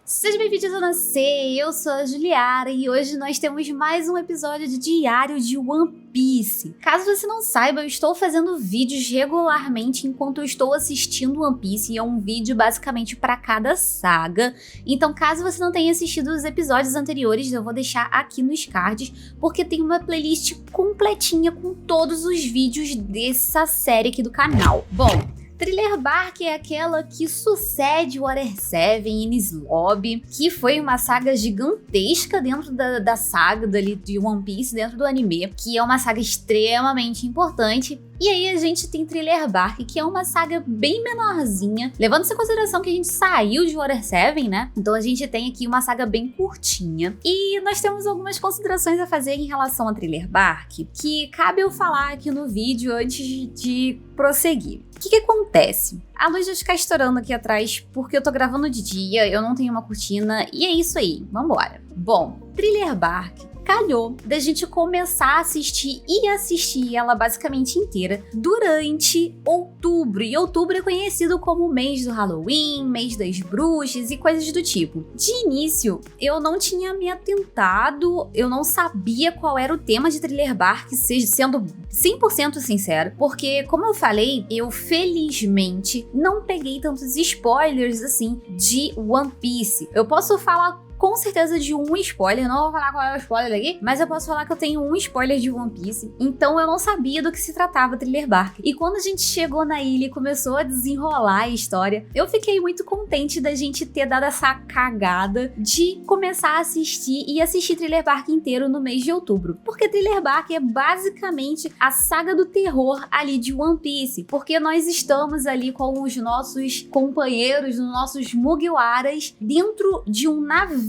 Seja bem-vindo ao Nascer, eu sou a Juliara e hoje nós temos mais um episódio de Diário de One Piece. Caso você não saiba, eu estou fazendo vídeos regularmente enquanto eu estou assistindo One Piece e é um vídeo basicamente para cada saga. Então caso você não tenha assistido os episódios anteriores, eu vou deixar aqui nos cards, porque tem uma playlist completinha com todos os vídeos dessa série aqui do canal. Bom, Thriller Bark é aquela que sucede Water 7 e Enies Lobby, que foi uma saga gigantesca dentro da saga de One Piece, dentro do anime, que é uma saga extremamente importante. E aí a gente tem Thriller Bark, que é uma saga bem menorzinha, levando-se em consideração que a gente saiu de Water 7, né? Então a gente tem aqui uma saga bem curtinha. E nós temos algumas considerações a fazer em relação a Thriller Bark, que cabe eu falar aqui no vídeo antes de prosseguir. O que acontece? A luz vai ficar estourando aqui atrás porque eu tô gravando de dia, eu não tenho uma cortina, e é isso aí, vambora. Bom, Thriller Bark calhou da gente começar a assistir ela basicamente inteira durante outubro. E outubro é conhecido como o mês do Halloween, mês das bruxas e coisas do tipo. De início, eu não tinha me atentado, eu não sabia qual era o tema de Thriller Bark, sendo 100% sincero, porque, como eu falei, eu felizmente não peguei tantos spoilers assim de One Piece. Eu posso falar com certeza de um spoiler, não vou falar qual é o spoiler aqui, mas eu posso falar que eu tenho um spoiler de One Piece, então eu não sabia do que se tratava Thriller Bark. E quando a gente chegou na ilha e começou a desenrolar a história, eu fiquei muito contente da gente ter dado essa cagada de começar a assistir Thriller Bark inteiro no mês de outubro. Porque Thriller Bark é basicamente a saga do terror ali de One Piece, porque nós estamos ali com os nossos companheiros, os nossos Mugiwaras, dentro de um navio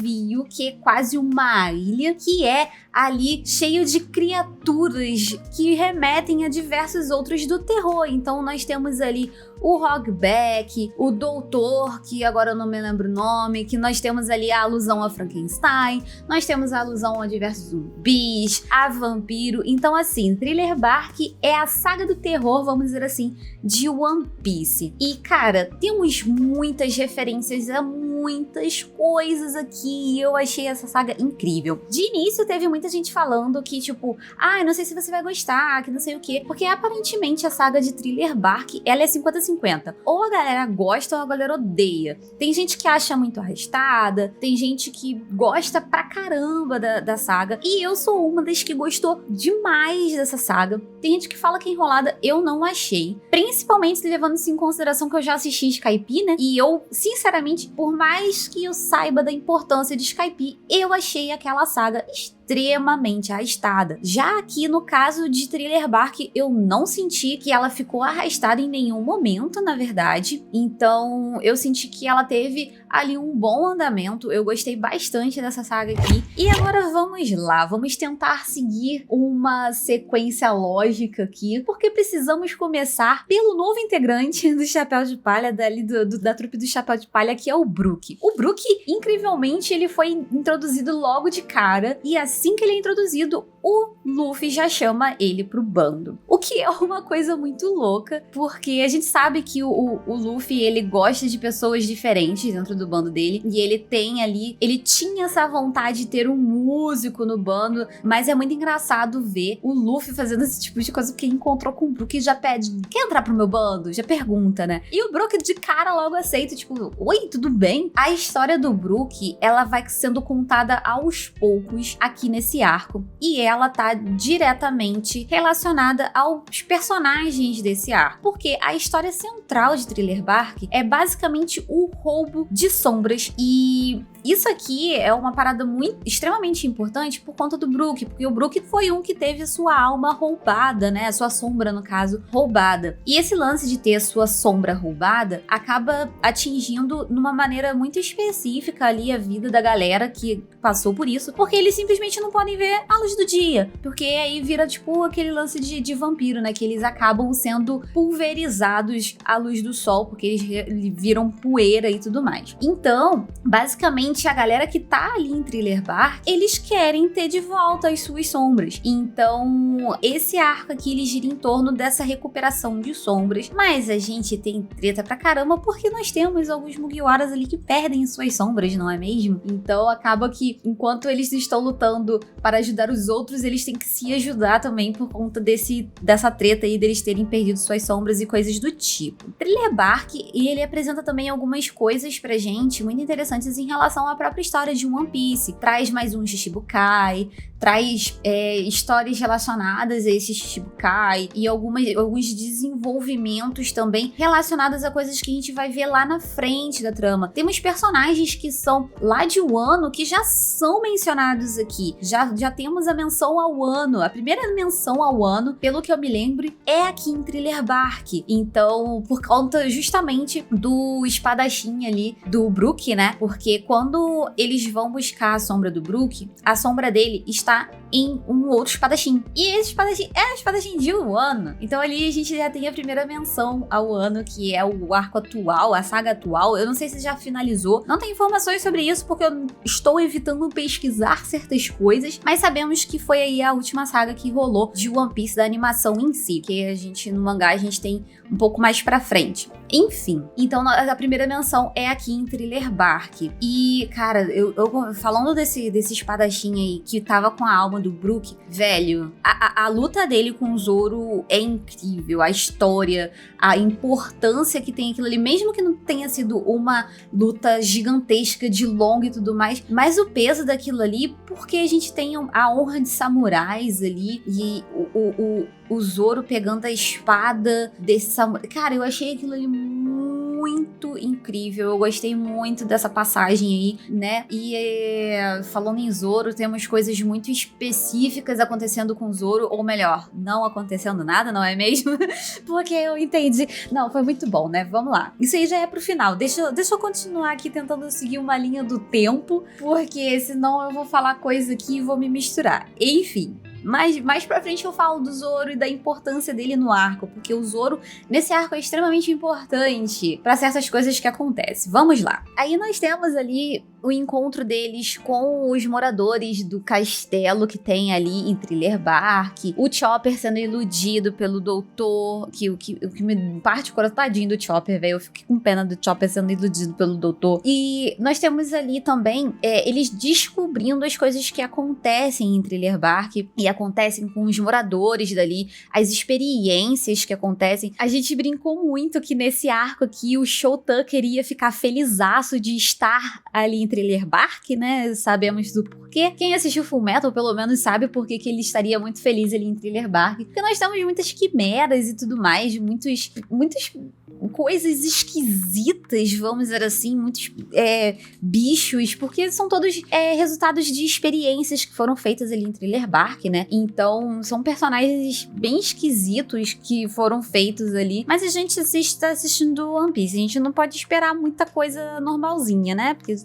que é quase uma ilha, que é ali cheio de criaturas que remetem a diversos outros do terror. Então nós temos ali o Hogback, o Doutor, que agora eu não me lembro o nome, que nós temos ali a alusão a Frankenstein, nós temos a alusão a diversos zumbis, a vampiro. Então assim, Thriller Bark é a saga do terror, vamos dizer assim, de One Piece. E cara, temos muitas referências a muitas coisas aqui e eu achei essa saga incrível. De início teve muita gente falando que tipo, não sei se você vai gostar, que não sei o que, porque aparentemente a saga de Thriller Bark, ela é 50-50. Ou a galera gosta ou a galera odeia. Tem gente que acha muito arrastada, tem gente que gosta pra caramba da saga, e eu sou uma das que gostou demais dessa saga. Tem gente que fala que é enrolada, eu não achei. Principalmente levando-se em consideração que eu já assisti Skype, né? E eu, sinceramente, por mais que eu saiba da importância de Skype, eu achei aquela saga extremamente arrastada. Já aqui no caso de Thriller Bark, eu não senti que ela ficou arrastada em nenhum momento, na verdade. Então eu senti que ela teve ali um bom andamento. Eu gostei bastante dessa saga aqui. E agora vamos lá, vamos tentar seguir uma sequência lógica aqui, porque precisamos começar pelo novo integrante do Chapéu de Palha, da trupe do Chapéu de Palha, que é o Brook. O Brook, incrivelmente, ele foi introduzido logo de cara, e assim que ele é introduzido, o Luffy já chama ele pro bando. O que é uma coisa muito louca, porque a gente sabe que o Luffy, ele gosta de pessoas diferentes dentro do bando dele, e ele tinha essa vontade de ter um músico no bando, mas é muito engraçado ver o Luffy fazendo esse tipo de coisa, porque encontrou com o Brook e já pede, quer entrar pro meu bando? Já pergunta, né? E o Brook de cara logo aceita, tipo, oi, tudo bem? A história do Brook, ela vai sendo contada aos poucos aqui nesse arco, e ela tá diretamente relacionada aos personagens desse arco, porque a história central de Thriller Bark é basicamente o roubo de sombras, e isso aqui é uma parada extremamente importante por conta do Brook, porque o Brook foi um que teve a sua alma roubada, né? A sua sombra, no caso, roubada. E esse lance de ter a sua sombra roubada acaba atingindo numa maneira muito específica ali a vida da galera que passou por isso, porque eles simplesmente simplesmente não podem ver a luz do dia, porque aí vira tipo aquele lance de vampiro, né, que eles acabam sendo pulverizados à luz do sol, porque eles viram poeira e tudo mais. Então, basicamente, a galera que tá ali em Thriller Bark, eles querem ter de volta as suas sombras. Então, esse arco aqui, ele gira em torno dessa recuperação de sombras, mas a gente tem treta pra caramba, porque nós temos alguns Mugiwaras ali que perdem suas sombras, não é mesmo? Então, acaba que, enquanto eles estão lutando para ajudar os outros, eles têm que se ajudar também por conta dessa treta aí deles terem perdido suas sombras e coisas do tipo. Thriller Bark, e ele apresenta também algumas coisas pra gente muito interessantes em relação à própria história de One Piece. Traz mais um Shichibukai, traz histórias relacionadas a esse Shichibukai e alguns desenvolvimentos também relacionados a coisas que a gente vai ver lá na frente da trama. Temos personagens que são lá de Wano que já são mencionados aqui. Já temos a menção ao Wano. A primeira menção ao Wano, pelo que eu me lembro, é aqui em Thriller Bark. Então, por conta justamente do espadachim ali do Brook, né? Porque quando eles vão buscar a sombra do Brook, a sombra dele está em um outro espadachim. E esse espadachim é o espadachim de Wano. Então ali a gente já tem a primeira menção ao Wano, que é o arco atual, a saga atual. Eu não sei se já finalizou. Não tem informações sobre isso, porque eu estou evitando pesquisar certas coisas. Mas sabemos que foi aí a última saga que rolou de One Piece, da animação em si. Que a gente, no mangá, a gente tem um pouco mais pra frente. Enfim, então a primeira menção é aqui em Thriller Bark. E, cara, eu falando desse espadachim aí que tava com a alma do Brook, velho, a luta dele com o Zoro é incrível. A história, a importância que tem aquilo ali, mesmo que não tenha sido uma luta gigantesca de longa e tudo mais, mas o peso daquilo ali, porque a gente tem a honra de samurais ali e o Zoro pegando a espada desse samurai. Cara, eu achei aquilo ali muito incrível. Eu gostei muito dessa passagem aí, né? E falando em Zoro, temos coisas muito específicas acontecendo com Zoro, ou melhor, não acontecendo nada, não é mesmo? Porque eu entendi. Não, foi muito bom, né? Vamos lá. Isso aí já é pro final. Deixa eu continuar aqui tentando seguir uma linha do tempo, porque senão eu vou falar coisa aqui e vou me misturar. Enfim. Mas mais pra frente eu falo do Zoro e da importância dele no arco, porque o Zoro nesse arco é extremamente importante pra certas coisas que acontecem. Vamos lá. Aí nós temos ali o encontro deles com os moradores do castelo que tem ali em Thriller Bark, o Chopper sendo iludido pelo doutor, o que me parte o coração, tadinho do Chopper, velho, eu fiquei com pena do Chopper sendo iludido pelo doutor. E nós temos ali também eles descobrindo as coisas que acontecem em Thriller Bark e acontecem com os moradores dali, as experiências que acontecem. A gente brincou muito que nesse arco aqui o Showtucker ia ficar felizaço de estar ali em Thriller Bark, né? Sabemos do porquê. Quem assistiu Fullmetal, pelo menos, sabe por que ele estaria muito feliz ali em Thriller Bark. Porque nós temos muitas quimeras e tudo mais, muitas coisas esquisitas, vamos dizer assim, muitos bichos, porque são todos resultados de experiências que foram feitas ali em Thriller Bark, né? Então, são personagens bem esquisitos que foram feitos ali, mas a gente tá assistindo One Piece, a gente não pode esperar muita coisa normalzinha, né? Porque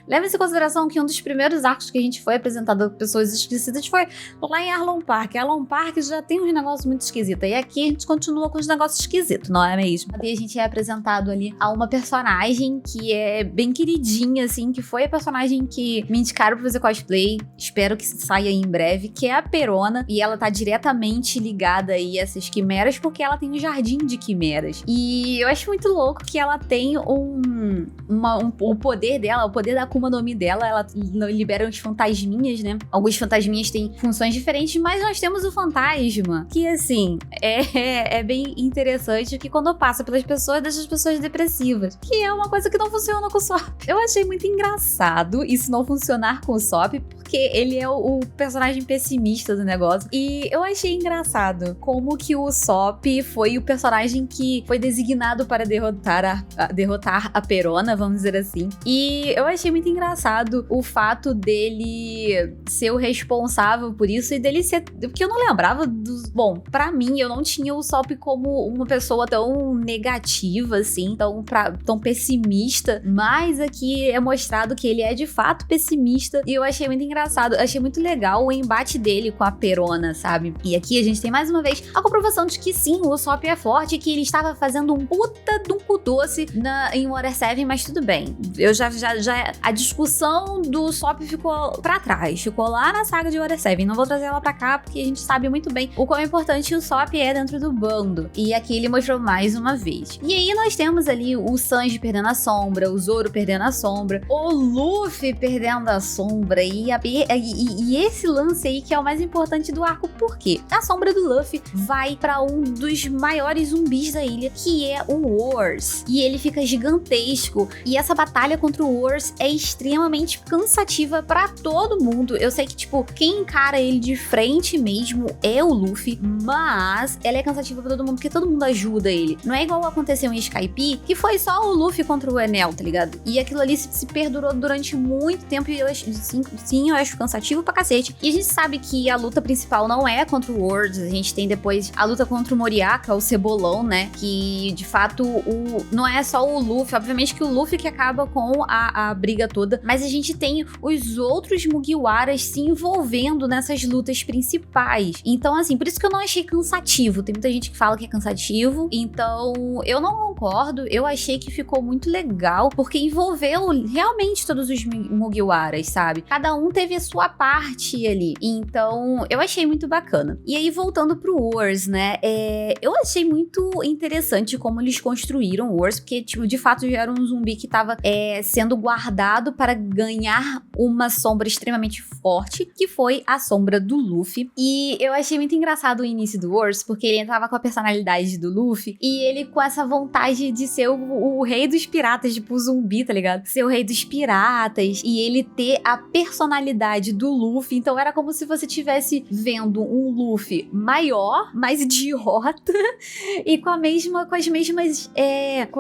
leva-se em consideração que um dos primeiros arcos que a gente foi apresentado a pessoas esquisitas foi lá em Arlong Park. Arlong Park já tem uns negócios muito esquisitos, e aqui a gente continua com os negócios esquisitos, não é mesmo? E a gente é apresentado ali a uma personagem que é bem queridinha, assim, que foi a personagem que me indicaram pra fazer cosplay, espero que saia em breve, que é a Perona, e ela tá diretamente ligada aí a essas quimeras, porque ela tem um jardim de quimeras. E eu acho muito louco que ela tem o poder dela, o poder da Akuma no Mi dela, ela libera uns fantasminhas, né? Alguns fantasminhas têm funções diferentes, mas nós temos o fantasma, que assim, é bem interessante, que quando passa pelas pessoas, deixa as pessoas depressivas, que é uma coisa que não funciona com o Sop. Eu achei muito engraçado isso não funcionar com o Sop, porque ele é o personagem pessimista do negócio, e eu achei engraçado como que o Sop foi o personagem que foi designado para derrotar a Perona, vamos dizer assim, e eu achei achei muito engraçado o fato dele ser o responsável por isso e dele ser... Porque eu não lembrava dos... Bom, pra mim, eu não tinha o Usopp como uma pessoa tão negativa, assim, tão pessimista, mas aqui é mostrado que ele é de fato pessimista e eu achei muito engraçado, achei muito legal o embate dele com a Perona, sabe? E aqui a gente tem mais uma vez a comprovação de que sim, o Usopp é forte, que ele estava fazendo um puta de um cu doce em Water 7, mas tudo bem. Eu já a discussão do Usopp ficou pra trás, ficou lá na saga de Water 7, não vou trazer ela pra cá porque a gente sabe muito bem o quão importante o Usopp é dentro do bando. E aqui ele mostrou mais uma vez. E aí nós temos ali o Sanji perdendo a sombra, o Zoro perdendo a sombra, o Luffy perdendo a sombra e esse lance aí que é o mais importante do arco, por quê? A sombra do Luffy vai pra um dos maiores zumbis da ilha, que é o Wars. E ele fica gigantesco. E essa batalha contra o Wars é extremamente cansativa pra todo mundo. Eu sei que, tipo, quem encara ele de frente mesmo é o Luffy, mas ela é cansativa pra todo mundo, porque todo mundo ajuda ele. Não é igual aconteceu em Skype, que foi só o Luffy contra o Enel, tá ligado? E aquilo ali se perdurou durante muito tempo e eu acho cansativo pra cacete. E a gente sabe que a luta principal não é contra o Wars, a gente tem depois a luta contra o Moriaka, o Cebolão, né? Que, de fato, não é só o Luffy, obviamente que o Luffy que acaba com a briga toda, mas a gente tem os outros Mugiwaras se envolvendo nessas lutas principais. Então, assim, por isso que eu não achei cansativo. Tem muita gente que fala que é cansativo, então eu não concordo. Eu achei que ficou muito legal, porque envolveu realmente todos os Mugiwaras, sabe? Cada um teve a sua parte ali. Então, eu achei muito bacana. E aí, voltando pro Wars, né? Eu achei muito interessante como eles construíram o Wars, porque, tipo, de fato, já era um zumbi que tava sendo guardado para ganhar uma sombra extremamente forte, que foi a sombra do Luffy. E eu achei muito engraçado o início do Wars, porque ele entrava com a personalidade do Luffy, e ele com essa vontade de ser o rei dos piratas, tipo, o zumbi, tá ligado? Ser o rei dos piratas, e ele ter a personalidade do Luffy. Então era como se você estivesse vendo um Luffy maior, mais idiota, e com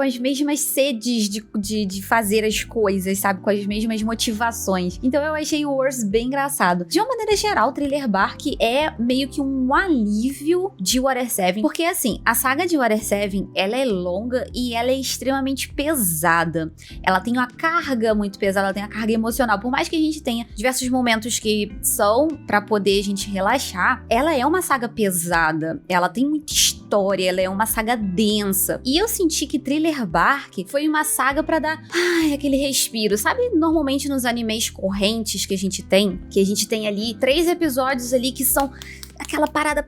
as mesmas sedes de fazer as coisas, sabe? Com as mesmas motivações. Então eu achei o Wars bem engraçado. De uma maneira geral, o Thriller Bark é meio que um alívio de Water 7, porque assim, a saga de Water 7, ela é longa e ela é extremamente pesada. Ela tem uma carga muito pesada, ela tem uma carga emocional. Por mais que a gente tenha diversos momentos que são pra poder a gente relaxar, ela é uma saga pesada. Ela tem muita história, ela é uma saga densa. E eu senti que Thriller Bark foi uma saga pra dar aquele respiro. Sabe, normalmente nos animes correntes que a gente tem ali 3 episódios ali que são aquela parada,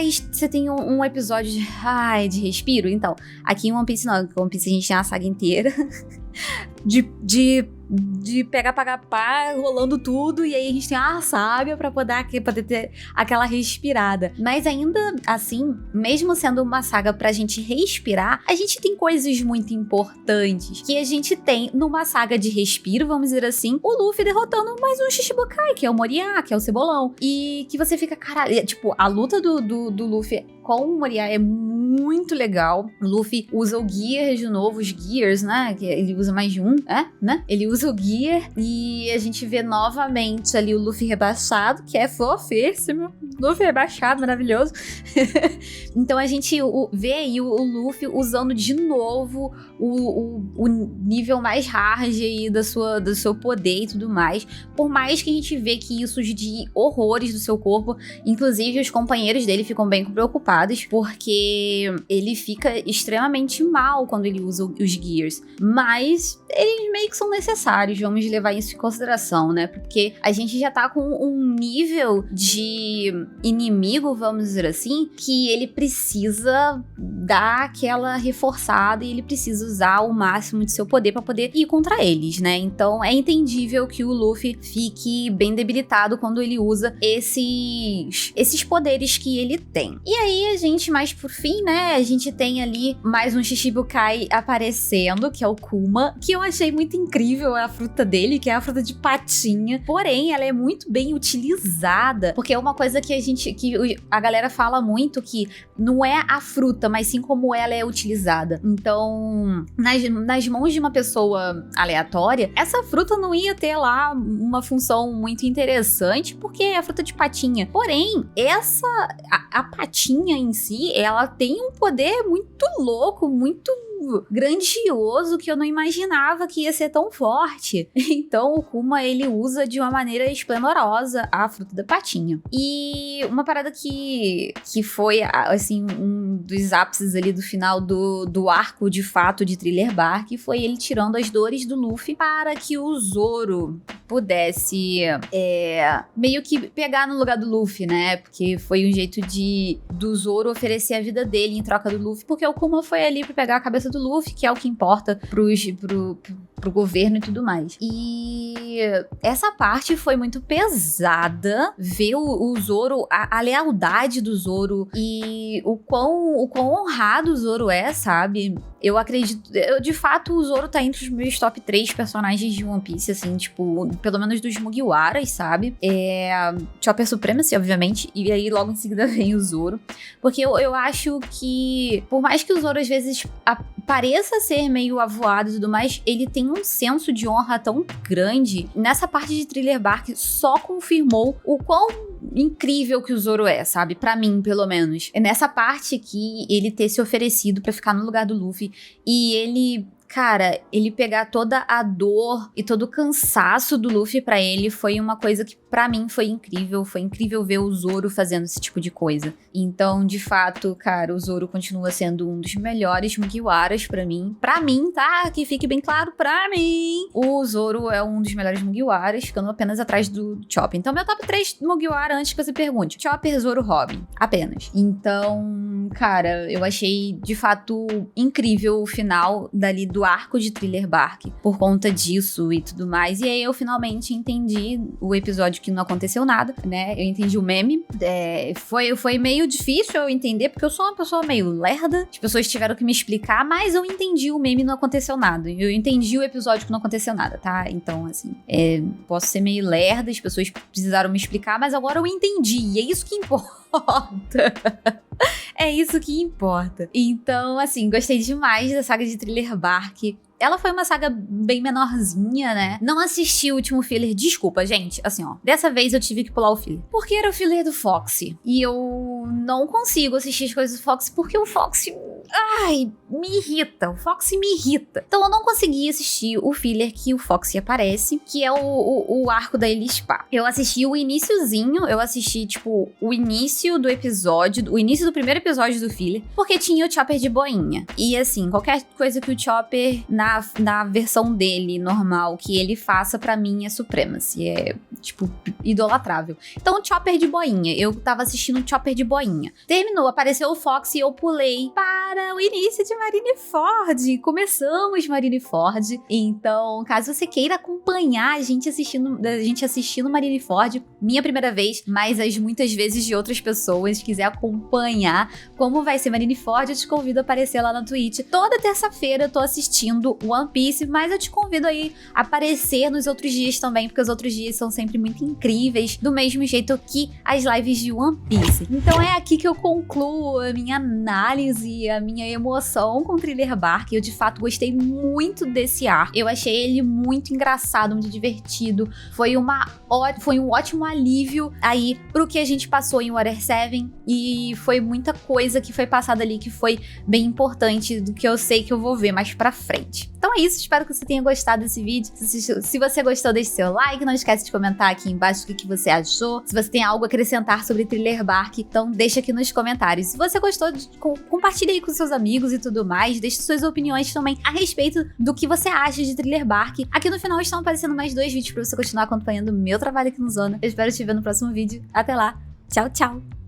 e você tem um episódio de respiro. Então, aqui em One Piece não, em One Piece a gente tem uma saga inteira de pegar pra capar, rolando tudo, e aí a gente tem a saga pra poder ter aquela respirada. Mas ainda assim, mesmo sendo uma saga pra gente respirar, a gente tem coisas muito importantes que a gente tem numa saga de respiro, vamos dizer assim, o Luffy derrotando mais um Shichibukai, que é o Moriá, que é o Cebolão, e que você fica, caralho, tipo, a luta do Luffy com o Moriá é muito legal. O Luffy usa o Gear de novo, os Gears, né? Ele usa mais de um, né? Ele usa o Gear e a gente vê novamente ali o Luffy rebaixado, que é fofíssimo. Luffy rebaixado, maravilhoso. Então a gente vê aí o Luffy usando de novo o nível mais hard aí do seu poder e tudo mais. Por mais que a gente vê que isso judia horrores do seu corpo, inclusive os companheiros dele ficam bem preocupados, porque ele fica extremamente mal quando ele usa os Gears. Mas eles meio que são necessários, vamos levar isso em consideração, né? Porque a gente já tá com um nível de inimigo, vamos dizer assim, que ele precisa dar aquela reforçada e ele precisa usar o máximo de seu poder pra poder ir contra eles, né? Então é entendível que o Luffy fique bem debilitado quando ele usa esses poderes que ele tem. E aí a gente, mais por fim, né, a gente tem ali mais um Shichibukai aparecendo, que é o Kuma, que eu achei muito incrível a fruta dele, que é a fruta de patinha. Porém, ela é muito bem utilizada, porque é uma coisa que a galera fala muito, que não é a fruta, mas assim como ela é utilizada. Então, nas mãos de uma pessoa aleatória, essa fruta não ia ter lá uma função muito interessante, porque é a fruta de patinha. Porém, a patinha em si, ela tem um poder muito louco, muito grandioso, que eu não imaginava que ia ser tão forte. Então o Kuma, ele usa de uma maneira esplendorosa a fruta da patinha. E uma parada que foi, assim, um dos ápices ali do final do arco de fato de Thriller Bark foi ele tirando as dores do Luffy para que o Zoro pudesse meio que pegar no lugar do Luffy, né? Porque foi um jeito do Zoro oferecer a vida dele em troca do Luffy, porque o Kuma foi ali pra pegar a cabeça do Luffy, que é o que importa pro governo e tudo mais. E essa parte foi muito pesada, ver o Zoro, a lealdade do Zoro e o quão honrado o Zoro é, sabe? Eu acredito, de fato, o Zoro tá entre os meus top 3 personagens de One Piece, assim, tipo, pelo menos dos Mugiwaras, sabe? Chopper Supremacy, obviamente, e aí logo em seguida vem o Zoro, porque eu acho que, por mais que o Zoro às vezes pareça ser meio avoado e tudo mais, ele tem um senso de honra tão grande. Nessa parte de Thriller Bark só confirmou o quão incrível que o Zoro é, sabe? Pra mim, pelo menos. É nessa parte que ele ter se oferecido pra ficar no lugar do Luffy e ele... Cara, ele pegar toda a dor e todo o cansaço do Luffy pra ele foi uma coisa que pra mim foi incrível. Foi incrível ver o Zoro fazendo esse tipo de coisa. Então, de fato, cara, o Zoro continua sendo um dos melhores Mugiwaras pra mim. Pra mim, tá? Que fique bem claro, pra mim. O Zoro é um dos melhores Mugiwaras, ficando apenas atrás do Chopper. Então, meu top 3 Mugiwara, antes que você pergunte. Chopper, Zoro, Robin. Apenas. Então, cara, eu achei, de fato, incrível o final dali do arco de Thriller Bark por conta disso e tudo mais. E aí eu finalmente entendi o episódio que não aconteceu nada, né? Eu entendi o meme. Foi meio difícil eu entender, porque eu sou uma pessoa meio lerda. As pessoas tiveram que me explicar, mas eu entendi o meme e não aconteceu nada. Eu entendi o episódio que não aconteceu nada, tá? Então, assim, posso ser meio lerda, as pessoas precisaram me explicar, mas agora eu entendi. E é isso que importa. É isso que importa. Então, assim, gostei demais da saga de Thriller Bark. Ela foi uma saga bem menorzinha, né? Não assisti o último filler. Desculpa, gente. Assim, ó. Dessa vez eu tive que pular o filler. Porque era o filler do Foxy. E eu não consigo assistir as coisas do Foxy porque o Foxy... Ai, me irrita. O Foxy me irrita. Então eu não consegui assistir o filler que o Foxy aparece, que é o arco da Elispa. Eu assisti o iniciozinho. Eu assisti, tipo, o início do episódio. O início do primeiro episódio do filler. Porque tinha o Chopper de boinha. E, assim, qualquer coisa que o Chopper... Na versão dele, normal, que ele faça, pra mim é Supremacy. É, tipo, idolatrável. Então, o Chopper de boinha. Eu tava assistindo o Chopper de boinha. Terminou, apareceu o Fox e eu pulei para o início de Marineford. Começamos Marineford. Então, caso você queira acompanhar a gente assistindo Marineford, minha primeira vez, mas as muitas vezes de outras pessoas, quiser acompanhar como vai ser Marineford, eu te convido a aparecer lá na Twitch. Toda terça-feira eu tô assistindo One Piece, mas eu te convido aí a aparecer nos outros dias também, porque os outros dias são sempre muito incríveis, do mesmo jeito que as lives de One Piece. Então é aqui que eu concluo a minha análise, a minha emoção com Thriller Bark. Eu de fato gostei muito desse arco. Eu achei ele muito engraçado, muito divertido. Foi um ótimo alívio aí pro que a gente passou em Water 7, e foi muita coisa que foi passada ali que foi bem importante, do que eu sei que eu vou ver mais pra frente. Então é isso, espero que você tenha gostado desse vídeo. Se você gostou, deixe seu like, não esquece de comentar aqui embaixo o que você achou. Se você tem algo a acrescentar sobre Thriller Bark, então deixa aqui nos comentários. Se você gostou, compartilhe aí com seus amigos e tudo mais. Deixe suas opiniões também a respeito do que você acha de Thriller Bark. Aqui no final estão aparecendo mais 2 vídeos pra você continuar acompanhando o meu trabalho aqui no Zona. Eu espero te ver no próximo vídeo. Até lá, tchau, tchau!